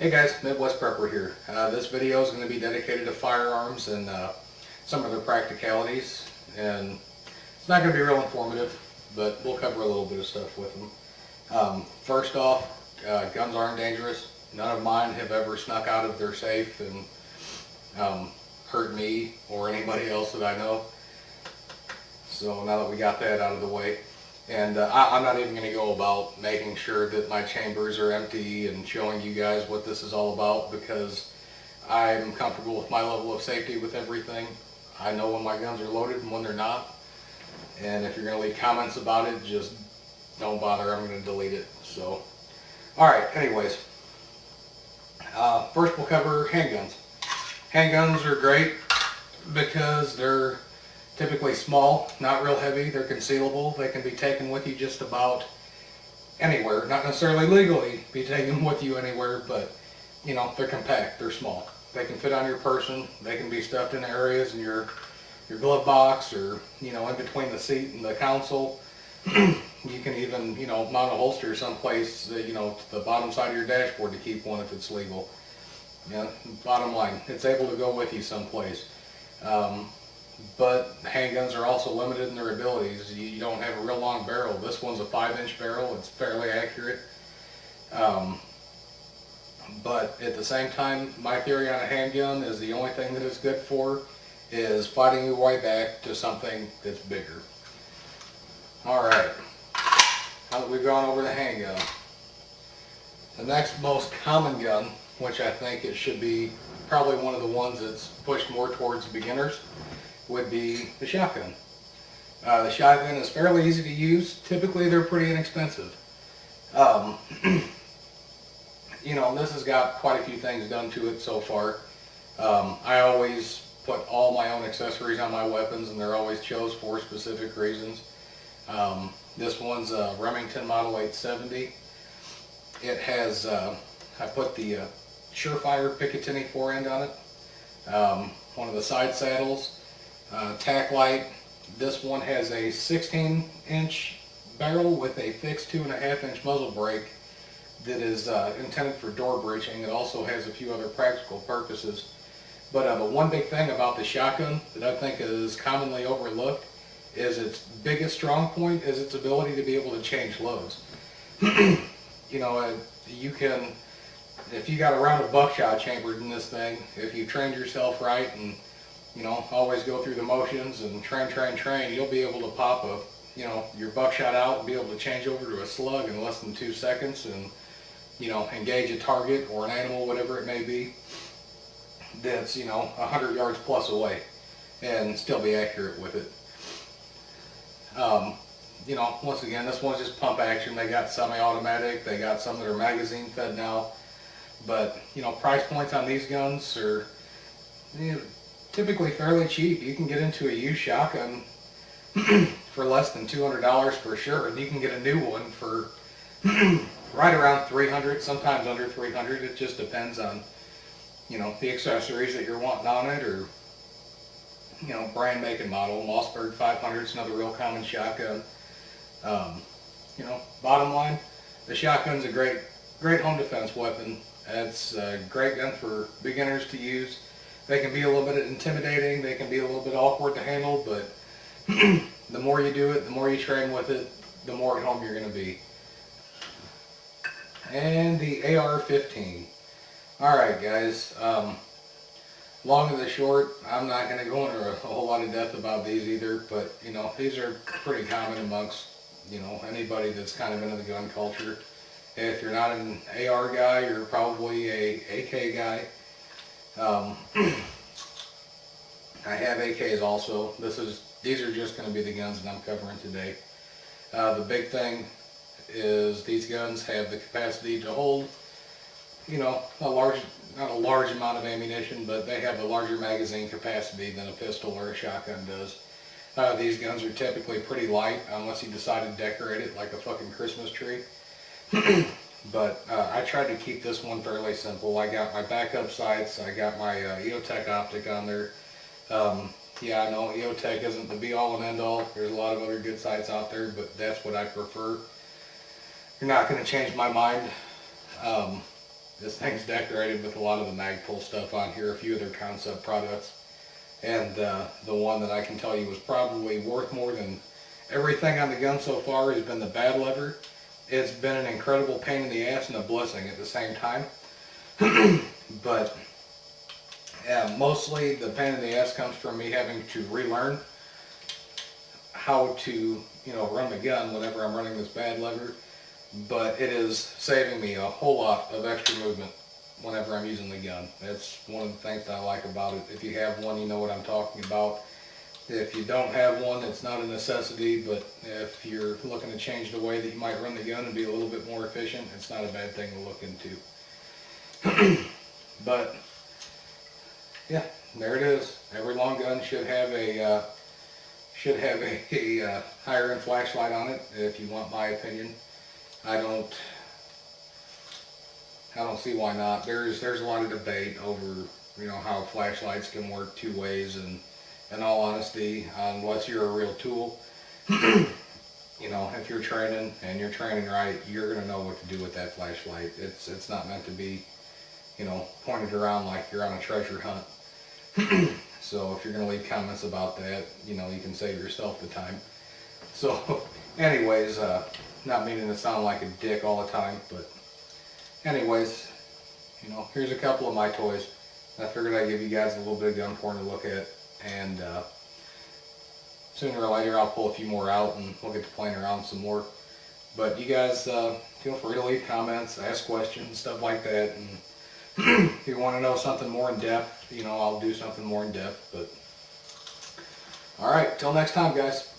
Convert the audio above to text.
Hey guys, Midwest Prepper here. This video is going to be dedicated to firearms and some of their practicalities, and it's not going to be real informative, but we'll cover a little bit of stuff with them. First off, guns aren't dangerous. None of mine have ever snuck out of their safe and hurt me or anybody else that I know. So now that we got that out of the way, and I'm not even going to go about making sure that my chambers are empty and showing you guys what this is all about, because I'm comfortable with my level of safety with everything. I know when my guns are loaded and when they're not. And if you're going to leave comments about it, just don't bother. I'm going to delete it. So, alright, anyways. First we'll cover handguns. Handguns are great because they're typically small, not real heavy, they're concealable, they can be taken with you just about anywhere. Not necessarily legally be taken with you anywhere, but you know, they're compact, they're small. They can fit on your person, they can be stuffed in areas in your glove box, or you know, in between the seat and the console. You can even, you know, mount a holster someplace, you know, to the bottom side of your dashboard to keep one if it's legal. Yeah, bottom line, it's able to go with you someplace. But handguns are also limited in their abilities. You don't have a real long barrel. This one's a 5-inch barrel. It's fairly accurate. But at the same time, my theory on a handgun is the only thing that it's good for is fighting your way back to something that's bigger. Alright, now that we've gone over the handgun, the next most common gun, which I think it should be probably one of the ones that's pushed more towards beginners, would be the shotgun. The shotgun is fairly easy to use. Typically they're pretty inexpensive. You know, this has got quite a few things done to it so far. I always put all my own accessories on my weapons, and they're always chose for specific reasons. This one's a Remington Model 870. It has, I put the Surefire Picatinny forend on it. One of the side saddles. Tack light. This one has a 16-inch barrel with a fixed 2.5-inch muzzle brake that is intended for door breaching. It also has a few other practical purposes. But the one big thing about the shotgun that I think is commonly overlooked is its biggest strong point is its ability to be able to change loads. You know, you can, if you got a round of buckshot chambered in this thing, if you trained yourself right and you know, always go through the motions and train, you'll be able to pop a, you know, your buckshot out and be able to change over to a slug in less than 2 seconds and, you know, engage a target or an animal, whatever it may be, that's, you know, 100 yards plus away and still be accurate with it. You know, once again, this one's just pump action. They got semi-automatic, they got some that are magazine fed now, but, you know, price points on these guns are, you know, typically fairly cheap. You can get into a used shotgun for less than $200 for sure, and you can get a new one for right around $300, sometimes under $300. It just depends on, you know, the accessories that you're wanting on it, or, you know, brand, make, and model. Mossberg 500 is another real common shotgun. You know, bottom line, the shotgun's a great home defense weapon. It's a great gun for beginners to use. They can be a little bit intimidating, they can be a little bit awkward to handle, but the more you do it, the more you train with it, the more at home you're going to be. And the AR-15. Alright guys, long and the short, I'm not going to go into a whole lot of depth about these either, but you know, these are pretty common amongst, you know, anybody that's kind of into the gun culture. If you're not an AR guy, you're probably a AK guy. I have AKs also. These are just going to be the guns that I'm covering today. The big thing is these guns have the capacity to hold, you know, not a large amount of ammunition, but they have a larger magazine capacity than a pistol or a shotgun does. These guns are typically pretty light unless you decide to decorate it like a fucking Christmas tree. But I tried to keep this one fairly simple. I got my backup sights, I got my EOTech optic on there. Yeah, I know EOTech isn't the be-all and end-all. There's a lot of other good sights out there, but that's what I prefer. You're not going to change my mind. This thing's decorated with a lot of the Magpul stuff on here, a few of their concept products. And the one that I can tell you was probably worth more than everything on the gun so far has been the bad lever. It's been an incredible pain in the ass and a blessing at the same time. But yeah, mostly the pain in the ass comes from me having to relearn how to, run the gun whenever I'm running this bad lever. But it is saving me a whole lot of extra movement whenever I'm using the gun. That's one of the things that I like about it. If you have one, you know what I'm talking about. If you don't have one, it's not a necessity, but if you're looking to change the way that you might run the gun and be a little bit more efficient, it's not a bad thing to look into. But yeah, there it is. Every long gun should have a higher end flashlight on it, if you want my opinion. I don't see why not. There's a lot of debate over, how flashlights can work two ways, and in all honesty, unless you're a real tool, if you're training and you're training right, you're gonna know what to do with that flashlight. It's not meant to be, pointed around like you're on a treasure hunt. So if you're gonna leave comments about that, you can save yourself the time. So anyways, not meaning to sound like a dick all the time, but anyways, here's a couple of my toys. I figured I'd give you guys a little bit of gun porn to look at, and sooner or later I'll pull a few more out and we'll get to playing around some more. But you guys feel free to leave comments, ask questions, stuff like that, and if you want to know something more in depth, I'll do something more in depth. But alright, till next time, guys.